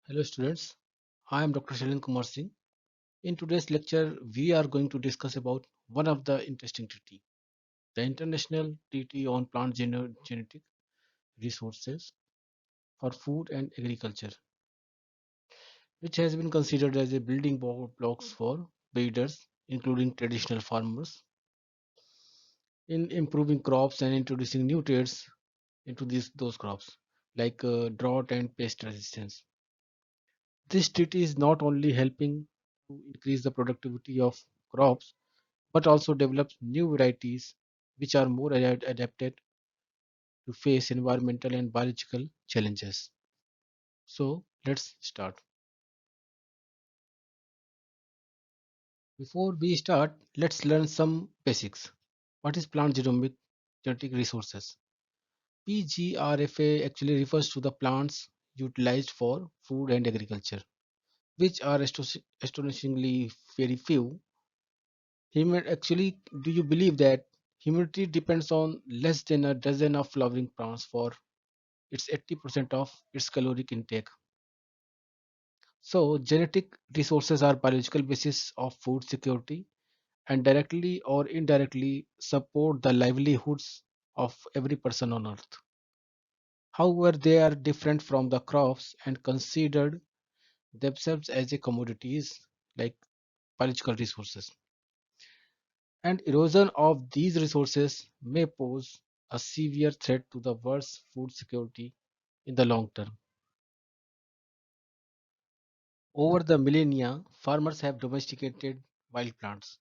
Hello students, I am Dr. Shailen Kumar Singh. In today's lecture, we are going to discuss about one of the interesting treaty, the International Treaty on Plant Genetic Resources for Food and Agriculture, which has been considered as a building blocks for breeders, including traditional farmers, in improving crops and introducing new traits into those crops, like drought and pest resistance. This treaty is not only helping to increase the productivity of crops but also develops new varieties which are more adapted to face environmental and biological challenges. So let's start. Before we start, let's learn some basics. What is plant genomic genetic resources? PGRFA actually refers to the plants utilized for food and agriculture, which are astonishingly very few. Do you believe that humanity depends on less than a dozen of flowering plants for its 80% of its caloric intake? So, genetic resources are biological basis of food security and directly or indirectly support the livelihoods of every person on earth. However, they are different from the crops and considered themselves as a commodities like biological resources. And erosion of these resources may pose a severe threat to the world's food security in the long term. Over the millennia, farmers have domesticated wild plants,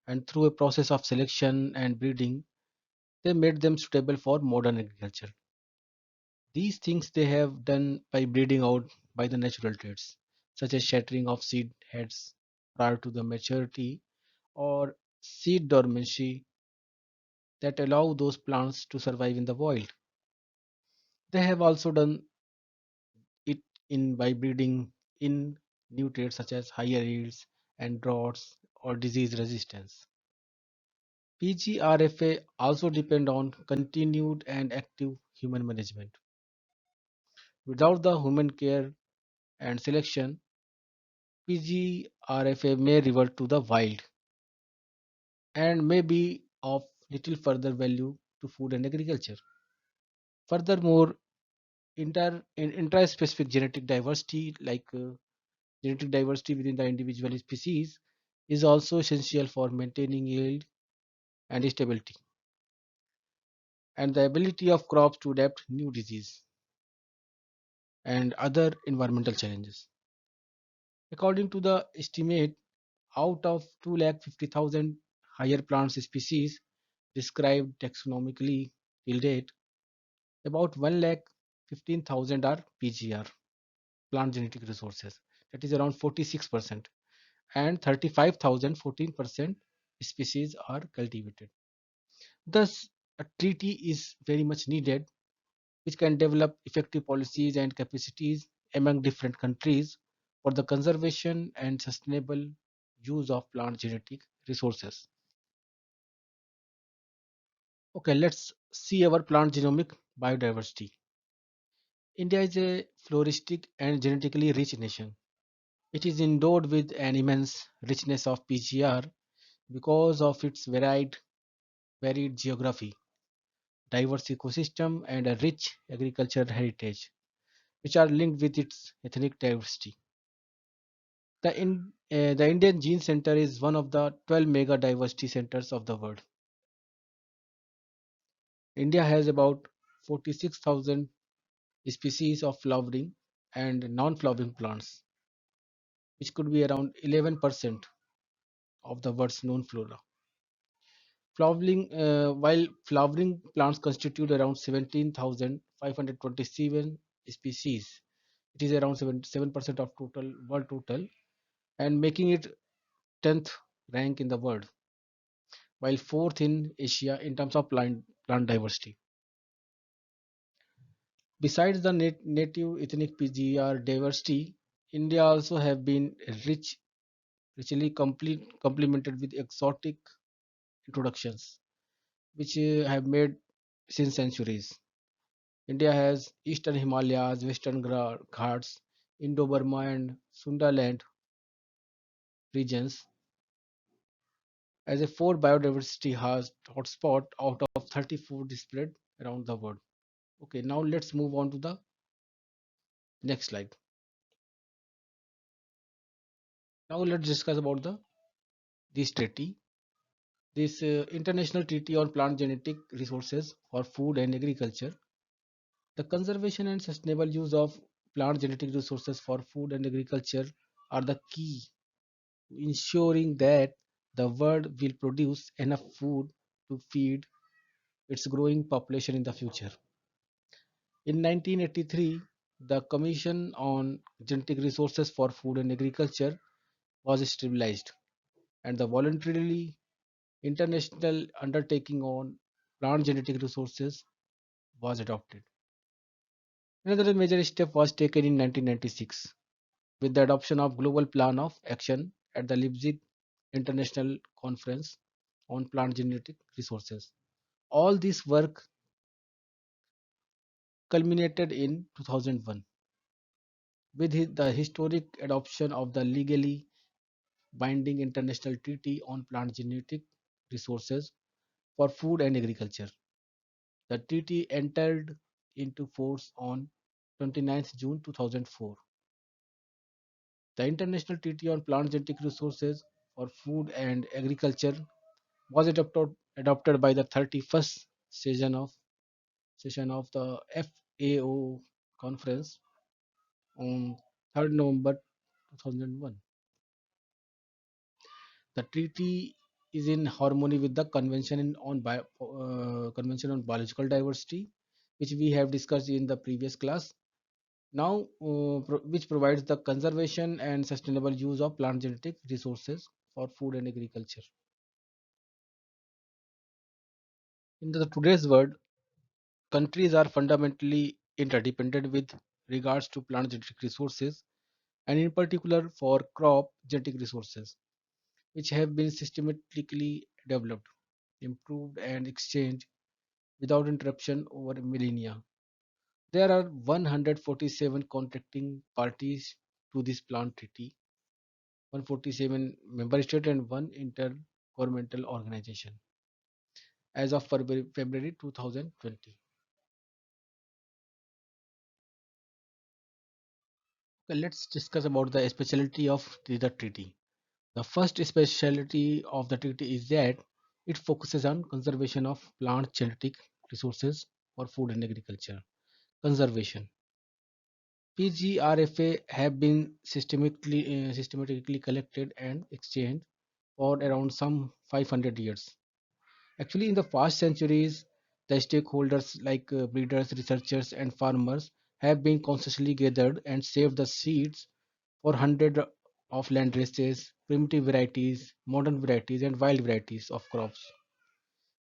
and through a process of selection and breeding, they made them suitable for modern agriculture. These things they have done by breeding out by the natural traits, such as shattering of seed heads prior to the maturity or seed dormancy that allow those plants to survive in the wild. They have also done it in by breeding in new traits such as higher yields and droughts or disease resistance. PGRFA also depend on continued and active human management. Without the human care and selection, PGRFA may revert to the wild and may be of little further value to food and agriculture. Furthermore, intra-specific genetic diversity, genetic diversity within the individual species, is also essential for maintaining yield and stability, and the ability of crops to adapt new disease and other environmental challenges. According to the estimate, out of 250,000 higher plants species described taxonomically till date, about 1,15,000 are PGR, plant genetic resources. That is around 46%, and 35,000, 14% species are cultivated. Thus, a treaty is very much needed which can develop effective policies and capacities among different countries for the conservation and sustainable use of plant genetic resources. Okay, let's see our plant genomic biodiversity. India is a floristic and genetically rich nation. It is endowed with an immense richness of PGR because of its varied geography, diverse ecosystem, and a rich agricultural heritage, which are linked with its ethnic diversity. The Indian Gene Center is one of the 12 mega diversity centers of the world. India has about 46,000 species of flowering and non-flowering plants, which could be around 11% of the world's known flora. While flowering plants constitute around 17,527 species, it is around 7% of total world total and making it 10th rank in the world, while fourth in Asia in terms of plant diversity. Besides the native ethnic PGR diversity, India also have been richly complemented with exotic introductions, which have made since centuries. India has eastern Himalayas, western Ghats, Indo-Burma and Sundaland regions as a four biodiversity hotspot out of 34 spread around the world. Okay, now let's move on to the next slide. Now let's discuss about this treaty. This international treaty on plant genetic resources for food and agriculture. The conservation and sustainable use of plant genetic resources for food and agriculture are the key to ensuring that the world will produce enough food to feed its growing population in the future. In 1983, the Commission on Genetic Resources for Food and Agriculture was established, and the voluntarily international undertaking on plant genetic resources was adopted. Another major step was taken in 1996 with the adoption of Global Plan of Action at the Leipzig International Conference on Plant Genetic Resources. All this work culminated in 2001 with the historic adoption of the legally binding international treaty on plant genetic resources for food and agriculture. The treaty entered into force on 29th June 2004. The International Treaty on Plant Genetic Resources for Food and Agriculture was adopted by the 31st session of the FAO conference on 3rd November 2001. The treaty is in harmony with the Convention on Biological Diversity, which we have discussed in the previous class. Now, which provides the conservation and sustainable use of plant genetic resources for food and agriculture. In today's world, countries are fundamentally interdependent with regards to plant genetic resources, and in particular for crop genetic resources, which have been systematically developed, improved, and exchanged without interruption over millennia. There are 147 contracting parties to this plant treaty, 147 member states, and one intergovernmental organization as of February 2020. Okay, let's discuss about the specialty of the treaty. The first specialty of the treaty is that it focuses on conservation of plant genetic resources for food and agriculture. Conservation. PGRFA have been systematically collected and exchanged for around some 500 years. Actually, in the past centuries, the stakeholders like breeders, researchers, and farmers have been consciously gathered and saved the seeds for hundreds of land races, primitive varieties, modern varieties, and wild varieties of crops.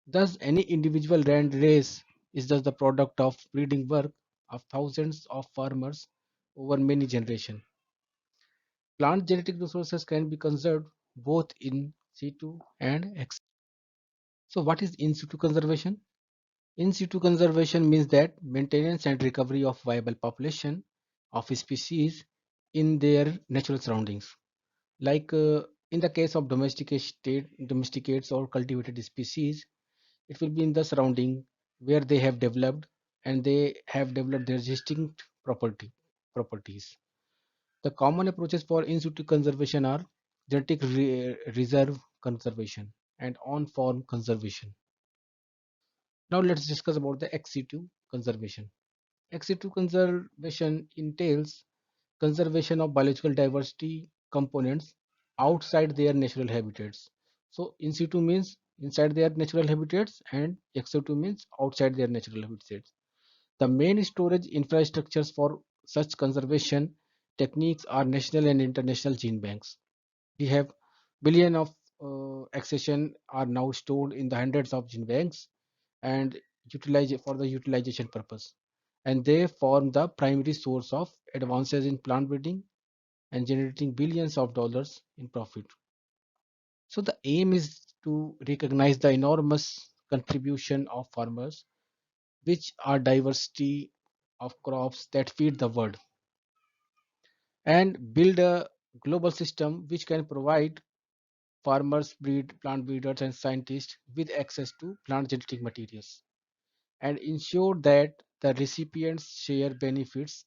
Thus, any individual land race is thus the product of breeding work of thousands of farmers over many generations. Plant genetic resources can be conserved both in situ and ex. So, what is in situ conservation? In situ conservation means that maintenance and recovery of viable population of species in their natural surroundings. Like in the case of domesticates or cultivated species, it will be in the surrounding where they have developed and they have developed their distinct properties. The common approaches for in situ conservation are genetic reserve conservation and on-farm conservation. Now let's discuss about the ex situ conservation. Ex situ conservation entails conservation of biological diversity components outside their natural habitats. So in situ means inside their natural habitats and ex situ means outside their natural habitats. The main storage infrastructures for such conservation techniques are national and international gene banks. We have billion of accession are now stored in the hundreds of gene banks and utilize for the utilization purpose, and they form the primary source of advances in plant breeding and generating billions of dollars in profit. So the aim is to recognize the enormous contribution of farmers, which are diversity of crops that feed the world. and build a global system which can provide farmers, plant breeders, and scientists with access to plant genetic materials and ensure that the recipients share benefits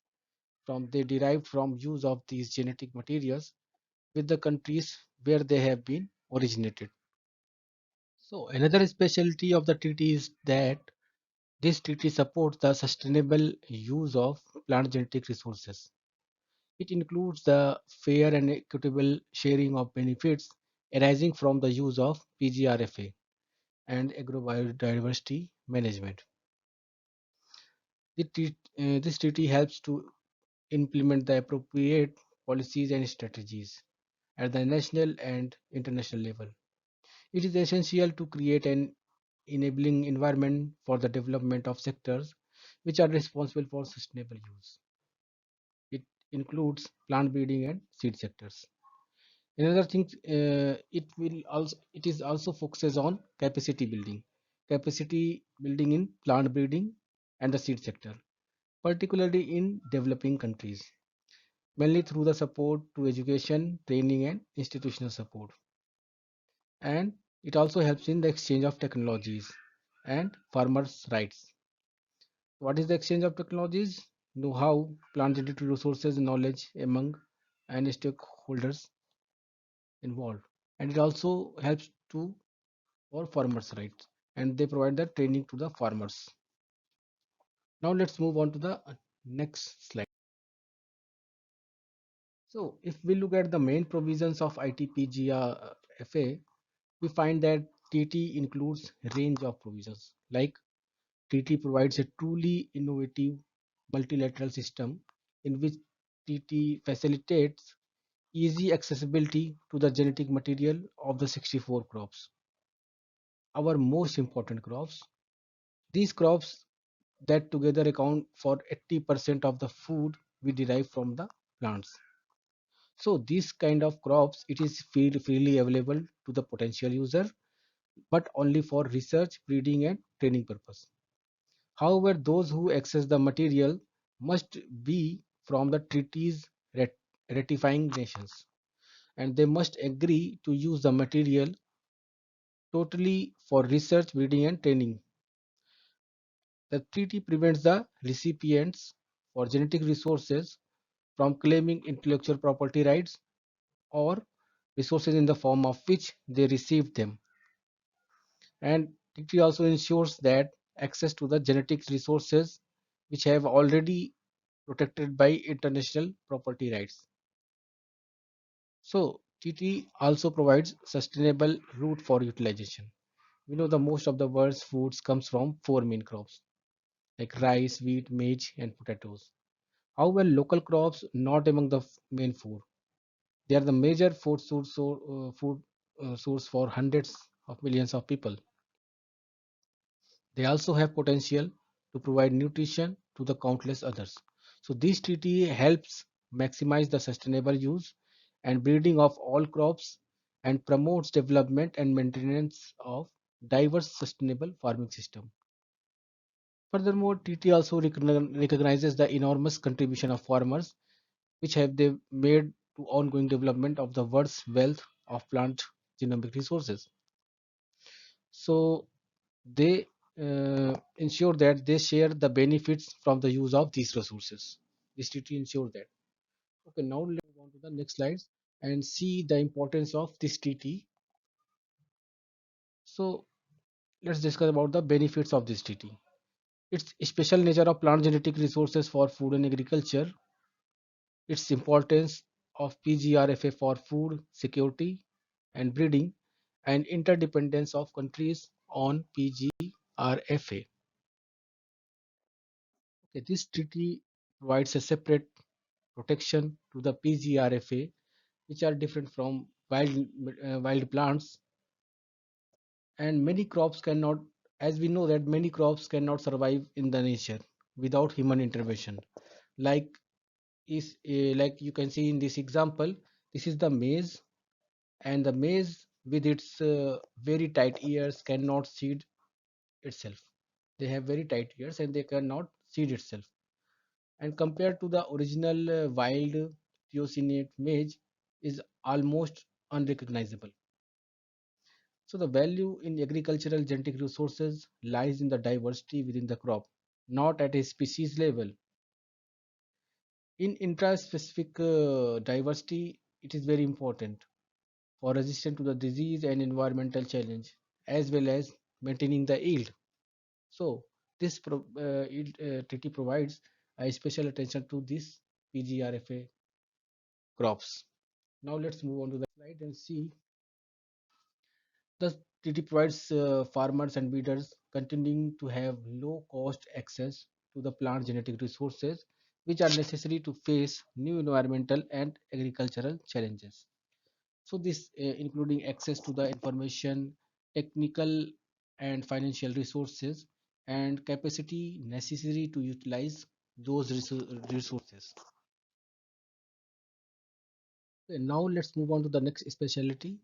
from they derived from use of these genetic materials with the countries where they have been originated. So another specialty of the treaty is that this treaty supports the sustainable use of plant genetic resources. It includes the fair and equitable sharing of benefits arising from the use of PGRFA and agrobiodiversity management. This treaty helps to implement the appropriate policies and strategies at the national and international level. It is essential to create an enabling environment for the development of sectors which are responsible for sustainable use. It includes plant breeding and seed sectors. Another thing, it is also focuses on capacity building in plant breeding and the seed sector, particularly in developing countries, mainly through the support to education, training, and institutional support. And it also helps in the exchange of technologies and farmers' rights. What is the exchange of technologies? Know-how, plant genetic resources, knowledge among and stakeholders involved. And it also helps to for farmers' rights, and they provide the training to the farmers. Now let's move on to the next slide. So if we look at the main provisions of ITPGFA, we find that TT includes range of provisions. Like TT provides a truly innovative multilateral system in which TT facilitates easy accessibility to the genetic material of the 64 crops, our most important crops. These crops that together account for 80% of the food we derive from the plants. So these kind of crops, it is freely available to the potential user, but only for research, breeding, and training purpose. However, those who access the material must be from the treaties ratifying nations, and they must agree to use the material totally for research, breeding, and training. The treaty prevents the recipients for genetic resources from claiming intellectual property rights or resources in the form of which they received them. And treaty also ensures that access to the genetic resources which have already protected by international property rights. So TT also provides sustainable route for utilization. We know the most of the world's foods comes from four main crops like rice, wheat, maize, and potatoes. However, local crops not among the main four. They are the major food source for hundreds of millions of people. They also have potential to provide nutrition to the countless others. So this treaty helps maximize the sustainable use and breeding of all crops and promotes development and maintenance of diverse sustainable farming system. Furthermore, TT also recognizes the enormous contribution of farmers which have they made to ongoing development of the world's wealth of plant genomic resources. So they ensure that they share the benefits from the use of these resources. This treaty ensure that. Okay, now let's move on to the next slides and see the importance of this treaty. So let's discuss about the benefits of this treaty. Its special nature of plant genetic resources for food and agriculture, its importance of PGRFA for food security and breeding, and interdependence of countries on PGRFA. Okay, this treaty provides a separate protection to the PGRFA, which are different from wild plants, and many crops cannot, as we know that many crops cannot survive in the nature without human intervention. Like like you can see in this example, this is the maize, and the maize with its very tight ears cannot seed itself. They have very tight ears and they cannot seed itself. And compared to the original wild Pioceanate maize is almost unrecognizable. So the value in agricultural genetic resources lies in the diversity within the crop, not at a species level. In intraspecific diversity, it is very important for resistance to the disease and environmental challenge, as well as maintaining the yield. So treaty provides a special attention to this PGRFA crops. Now let's move on to the slide and see the treaty provides farmers and breeders continuing to have low cost access to the plant genetic resources which are necessary to face new environmental and agricultural challenges. So this including access to the information, technical and financial resources and capacity necessary to utilize those resources. And now let's move on to the next specialty,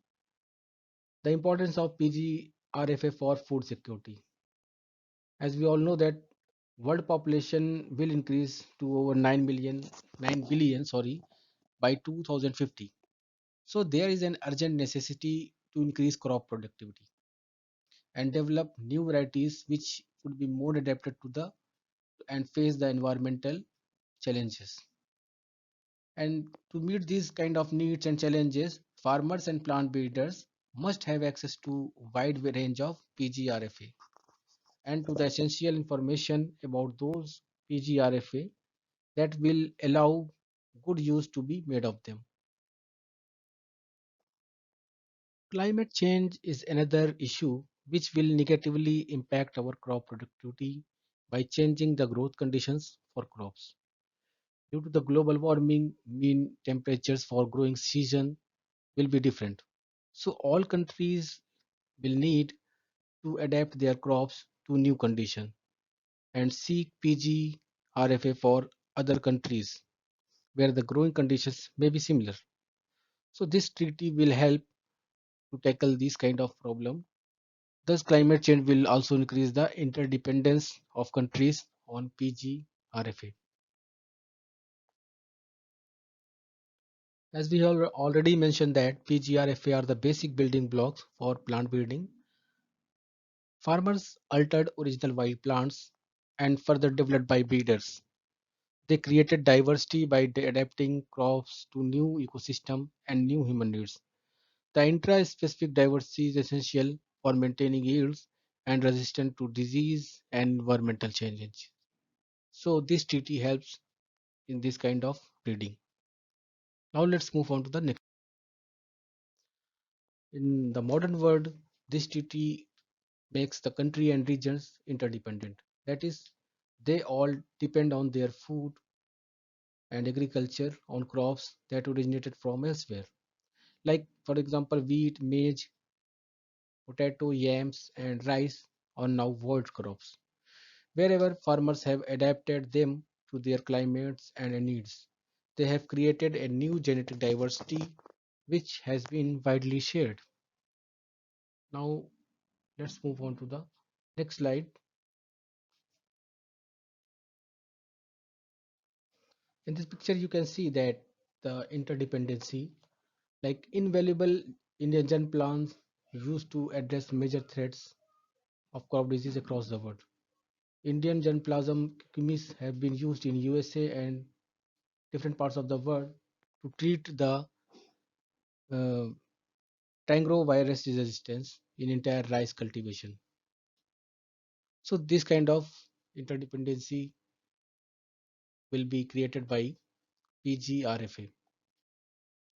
the importance of PGRFA for food security. As we all know that world population will increase to over 9 billion, sorry, by 2050. So there is an urgent necessity to increase crop productivity and develop new varieties which would be more adapted to the and face the environmental challenges. And to meet these kind of needs and challenges, farmers and plant breeders must have access to wide range of PGRFA and to the essential information about those PGRFA that will allow good use to be made of them. Climate change is another issue which will negatively impact our crop productivity by changing the growth conditions for crops. Due to the global warming, mean temperatures for growing season will be different. So all countries will need to adapt their crops to new condition and seek PG RFA for other countries where the growing conditions may be similar. So this treaty will help to tackle this kind of problem. Thus, climate change will also increase the interdependence of countries on PG RFA. As we have already mentioned that PGRFA are the basic building blocks for plant breeding. Farmers altered original wild plants and further developed by breeders. They created diversity by adapting crops to new ecosystem and new human needs. The intra-specific diversity is essential for maintaining yields and resistance to disease and environmental changes. So this treaty helps in this kind of breeding. Now let's move on to the next. In the modern world, this treaty makes the country and regions interdependent. That is, they all depend on their food and agriculture on crops that originated from elsewhere. Like, for example, wheat, maize, potato, yams, and rice are now world crops. Wherever farmers have adapted them to their climates and needs, they have created a new genetic diversity which has been widely shared. Now, let's move on to the next slide. In this picture, you can see that the interdependency, like invaluable Indian plants used to address major threats of crop disease across the world. Indian germplasm chemicals have been used in USA and different parts of the world to treat the uh, tangrovirus resistance in entire rice cultivation. So this kind of interdependency will be created by PGRFA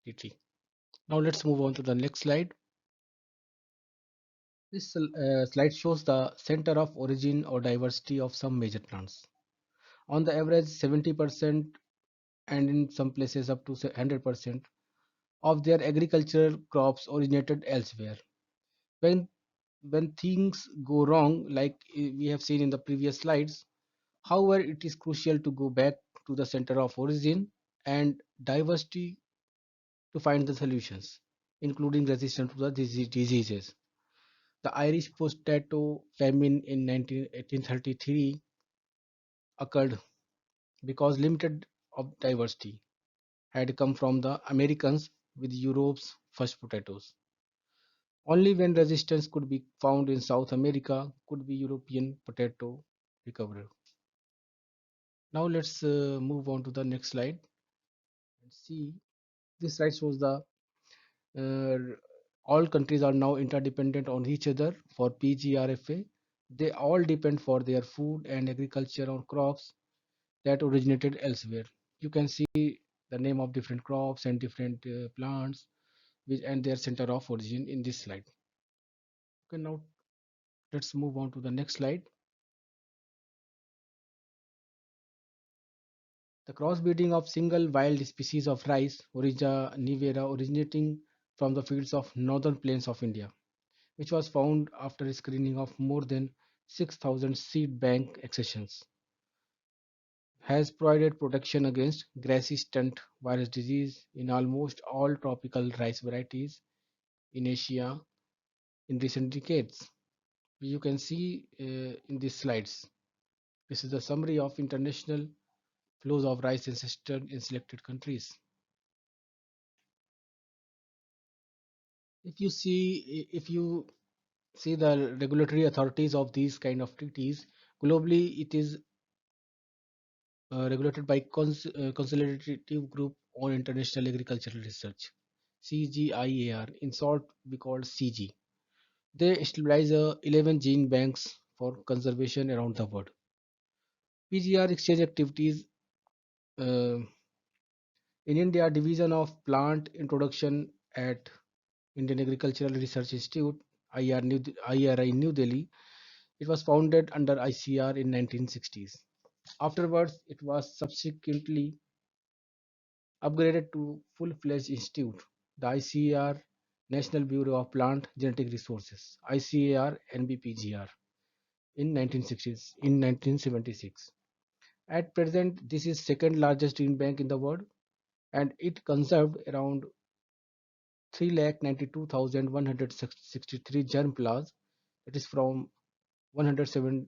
treaty. Now let's move on to the next slide. This slide shows the center of origin or diversity of some major plants. On the average, 70% and in some places up to 100% of their agricultural crops originated elsewhere. When when things go wrong, like we have seen in the previous slides, however, it is crucial to go back to the center of origin and diversity to find the solutions, including resistance to the diseases. The Irish potato famine in 1833 occurred because limited of diversity, had come from the Americans with Europe's first potatoes. Only when resistance could be found in South America could be European potato recover. Now let's move on to the next slide and see. This slide shows the uh, all countries are now interdependent on each other for PGRFA. They all depend for their food and agriculture on crops that originated elsewhere. You can see the name of different crops and different plants and their center of origin in this slide. Okay, now let's move on to the next slide. The crossbreeding of single wild species of rice, Oryza nivera, originating from the fields of northern plains of India, which was found after a screening of more than 6,000 seed bank accessions, has provided protection against grassy stunt virus disease in almost all tropical rice varieties in Asia in recent decades. You can see in these slides. This is the summary of international flows of rice ancestor in selected countries. If you see the regulatory authorities of these kind of treaties globally, it is regulated by Consultative Group on International Agricultural Research, CGIAR, in short we call CG. They stabilize 11 gene banks for conservation around the world. PGR exchange activities uh, in India, division of plant introduction at Indian Agricultural Research Institute, IRI New Delhi. It was founded under ICR in 1960s. Afterwards, it was subsequently upgraded to full-fledged institute, the ICAR National Bureau of Plant Genetic Resources, ICAR NBPGR, in 1976. At present, this is second largest gene bank in the world, and it conserved around 392,163 germ plas, that is from 107,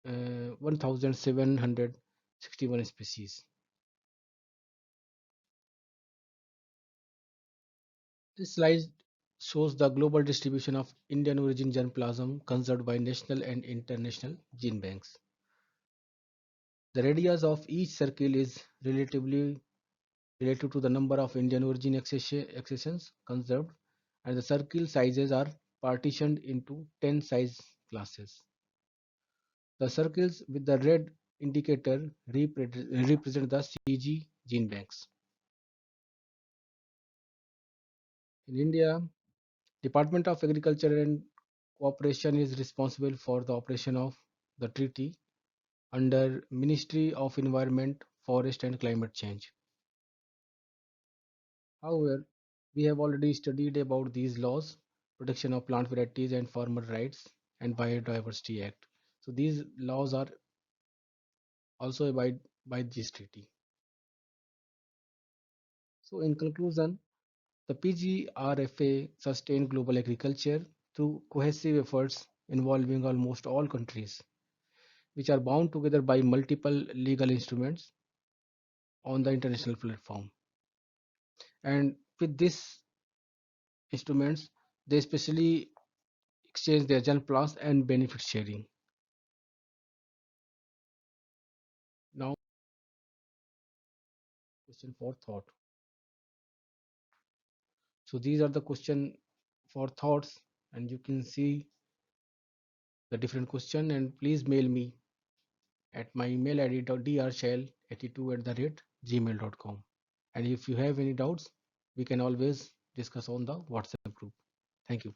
1,761 species. This slide shows the global distribution of Indian origin germplasm conserved by national and international gene banks. The radius of each circle is relatively relative to the number of Indian origin accessions conserved, and the circle sizes are partitioned into 10 size classes. The circles with the red indicator represent the CG gene banks. In India, Department of Agriculture and Cooperation is responsible for the operation of the treaty under Ministry of Environment, Forest and Climate Change. However, we have already studied about these laws, Protection of Plant Varieties and Farmer Rights and Biodiversity Act. So these laws are also abide by this treaty. So in conclusion, the PGRFA sustained global agriculture through cohesive efforts involving almost all countries, which are bound together by multiple legal instruments on the international platform. And with these instruments, they especially exchange their general plans and benefit sharing. Now, question for thought. So these are the question for thoughts, and you can see the different question. And please mail me at my email id drshell82 at the rate gmail.com. And if you have any doubts, we can always discuss on the WhatsApp group. Thank you.